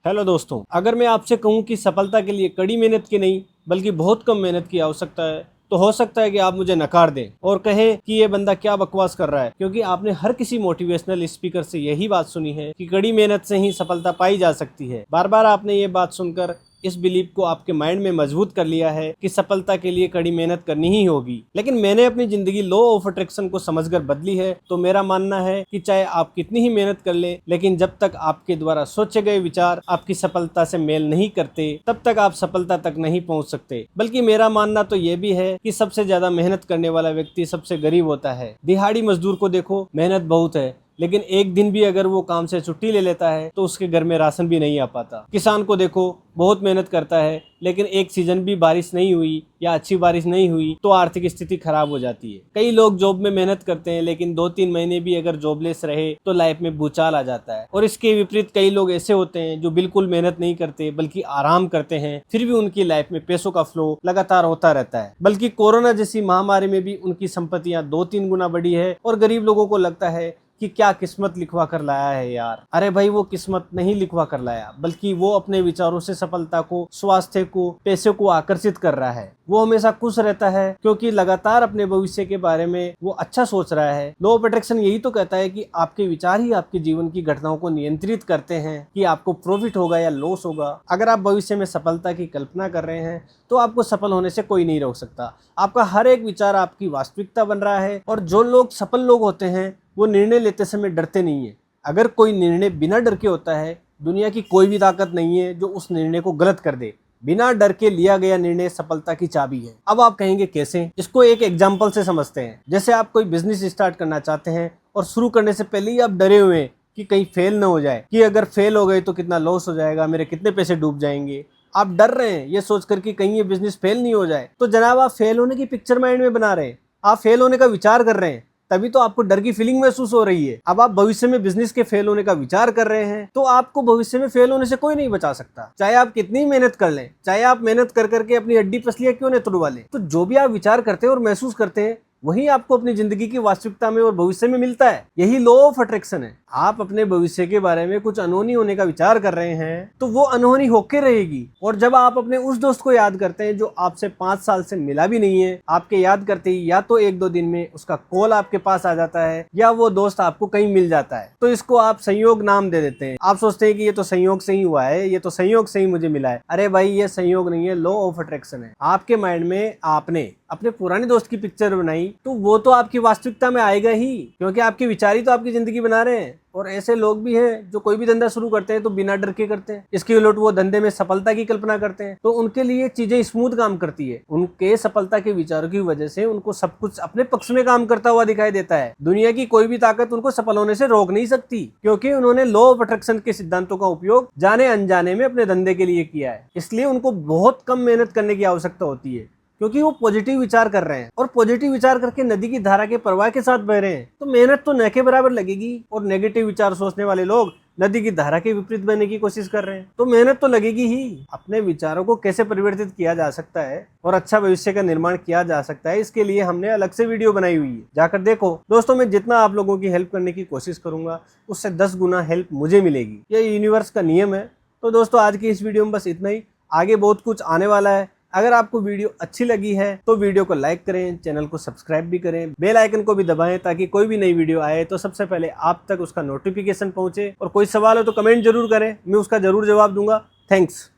Hello दोस्तों, अगर मैं आपसे कहूं कि सफलता के लिए कड़ी मेहनत की नहीं बल्कि बहुत कम मेहनत की आवश्यकता है तो हो सकता है कि आप मुझे नकार दें और कहें कि ये बंदा क्या बकवास कर रहा है, क्योंकि आपने हर किसी मोटिवेशनल स्पीकर से यही बात सुनी है कि कड़ी मेहनत से ही सफलता पाई जा सकती है। बार बार आपने ये बात सुनकर इस बिलीफ को आपके माइंड में मजबूत कर लिया है कि सफलता के लिए कड़ी मेहनत करनी ही होगी। लेकिन मैंने अपनी जिंदगी लॉ ऑफ अट्रैक्शन को समझकर बदली है। तो मेरा मानना है कि चाहे आप कितनी ही मेहनत कर ले, लेकिन जब तक आपके द्वारा सोचे गए विचार आपकी सफलता से मेल नहीं करते तब तक आप सफलता तक नहीं पहुंच सकते। बल्कि मेरा मानना तो ये भी है कि सबसे ज्यादा मेहनत करने वाला व्यक्ति सबसे गरीब होता है। दिहाड़ी मजदूर को देखो, मेहनत बहुत है, लेकिन एक दिन भी अगर वो काम से छुट्टी ले लेता है तो उसके घर में राशन भी नहीं आ पाता। किसान को देखो, बहुत मेहनत करता है, लेकिन एक सीजन भी बारिश नहीं हुई या अच्छी बारिश नहीं हुई तो आर्थिक स्थिति खराब हो जाती है। कई लोग जॉब में मेहनत करते हैं, लेकिन 2-3 महीने भी अगर जॉबलेस रहे तो लाइफ में भूचाल आ जाता है। और इसके विपरीत कई लोग ऐसे होते हैं जो बिल्कुल मेहनत नहीं करते बल्कि आराम करते हैं, फिर भी उनकी लाइफ में पैसों का फ्लो लगातार होता रहता है। बल्कि कोरोना जैसी महामारी में भी उनकी संपत्तियां 2-3 गुना बढ़ी है और गरीब लोगों को लगता है कि क्या किस्मत लिखवा कर लाया है यार। अरे भाई, वो किस्मत नहीं लिखवा कर लाया, बल्कि वो अपने विचारों से सफलता को, स्वास्थ्य को, पैसे को आकर्षित कर रहा है। वो हमेशा खुश रहता है क्योंकि लगातार अपने भविष्य के बारे में वो अच्छा सोच रहा है। लॉ ऑफ अट्रैक्शन यही तो कहता है कि आपके विचार ही आपके जीवन की घटनाओं को नियंत्रित करते हैं कि आपको प्रॉफिट होगा या लॉस होगा। अगर आप भविष्य में सफलता की कल्पना कर रहे हैं तो आपको सफल होने से कोई नहीं रोक सकता। आपका हर एक विचार आपकी वास्तविकता बन रहा है। और जो लोग सफल लोग होते हैं वो निर्णय लेते समय डरते नहीं है। अगर कोई निर्णय बिना डर के होता है, दुनिया की कोई भी ताकत नहीं है जो उस निर्णय को गलत कर दे। बिना डर के लिया गया निर्णय सफलता की चाबी है। अब आप कहेंगे कैसे? इसको एक एग्जांपल से समझते हैं। जैसे आप कोई बिजनेस स्टार्ट करना चाहते हैं और शुरू करने से पहले ही आप डरे हुए हैं कि कहीं फेल ना हो जाए, कि अगर फेल हो गए तो कितना लॉस हो जाएगा, मेरे कितने पैसे डूब जाएंगे। आप डर रहे हैं ये सोचकर कि कहीं ये बिजनेस फेल नहीं हो जाए। तो जनाब, आप फेल होने की पिक्चर माइंड में बना रहे हैं, आप फेल होने का विचार कर रहे हैं, तभी तो आपको डर की फीलिंग महसूस हो रही है। अब आप भविष्य में बिजनेस के फेल होने का विचार कर रहे हैं तो आपको भविष्य में फेल होने से कोई नहीं बचा सकता, चाहे आप कितनी मेहनत कर लें, चाहे आप मेहनत कर करके अपनी हड्डी पसलियां क्यों न तोड़वा लें। तो जो भी आप विचार करते हैं और महसूस करते हैं वही आपको अपनी जिंदगी की वास्तविकता में और भविष्य में मिलता है। यही लॉ ऑफ अट्रैक्शन है। आप अपने भविष्य के बारे में कुछ अनहोनी होने का विचार कर रहे हैं तो वो अनहोनी होके रहेगी। और जब आप अपने उस दोस्त को याद करते हैं जो आपसे 5 साल से मिला भी नहीं है, आपके याद करते ही या तो 1-2 दिन में उसका कॉल आपके पास आ जाता है या वो दोस्त आपको कहीं मिल जाता है, तो इसको आप संयोग नाम दे देते हैं। आप सोचते हैं कि ये तो संयोग से ही हुआ है, ये तो संयोग से ही मुझे मिला है। अरे भाई, ये संयोग नहीं है, लॉ ऑफ अट्रैक्शन है। आपके माइंड में आपने अपने पुराने दोस्त की पिक्चर बनाई तो वो तो आपकी वास्तविकता में आएगा ही, क्योंकि आपके विचार ही तो आपकी जिंदगी बना रहे हैं। और ऐसे लोग भी हैं जो कोई भी धंधा शुरू करते हैं तो बिना डर के करते हैं। इसके उलट वो धंधे में सफलता की कल्पना करते हैं तो उनके लिए चीजें स्मूथ काम करती है। उनके सफलता के विचारों की वजह से उनको सब कुछ अपने पक्ष में काम करता हुआ दिखाई देता है। दुनिया की कोई भी ताकत उनको सफल होने से रोक नहीं सकती, क्योंकि उन्होंने लॉ ऑफ अट्रैक्शन के सिद्धांतों का उपयोग जाने अनजाने में अपने धंधे के लिए किया है। इसलिए उनको बहुत कम मेहनत करने की आवश्यकता होती है, क्योंकि वो पॉजिटिव विचार कर रहे हैं। और पॉजिटिव विचार करके नदी की धारा के प्रवाह के साथ बह रहे हैं तो मेहनत तो न के बराबर लगेगी। और नेगेटिव विचार सोचने वाले लोग नदी की धारा के विपरीत बहने की कोशिश कर रहे हैं तो मेहनत तो लगेगी ही। अपने विचारों को कैसे परिवर्तित किया जा सकता है और अच्छा भविष्य का निर्माण किया जा सकता है, इसके लिए हमने अलग से वीडियो बनाई हुई है, जाकर देखो। दोस्तों, मैं जितना आप लोगों की हेल्प करने की कोशिश करूंगा उससे 10 गुना हेल्प मुझे मिलेगी। ये यूनिवर्स का नियम है। तो दोस्तों, आज की इस वीडियो में बस इतना ही। आगे बहुत कुछ आने वाला है। अगर आपको वीडियो अच्छी लगी है तो वीडियो को लाइक करें, चैनल को सब्सक्राइब भी करें, बेल आइकन को भी दबाएं ताकि कोई भी नई वीडियो आए तो सबसे पहले आप तक उसका नोटिफिकेशन पहुंचे। और कोई सवाल हो तो कमेंट जरूर करें, मैं उसका जरूर जवाब दूंगा। थैंक्स।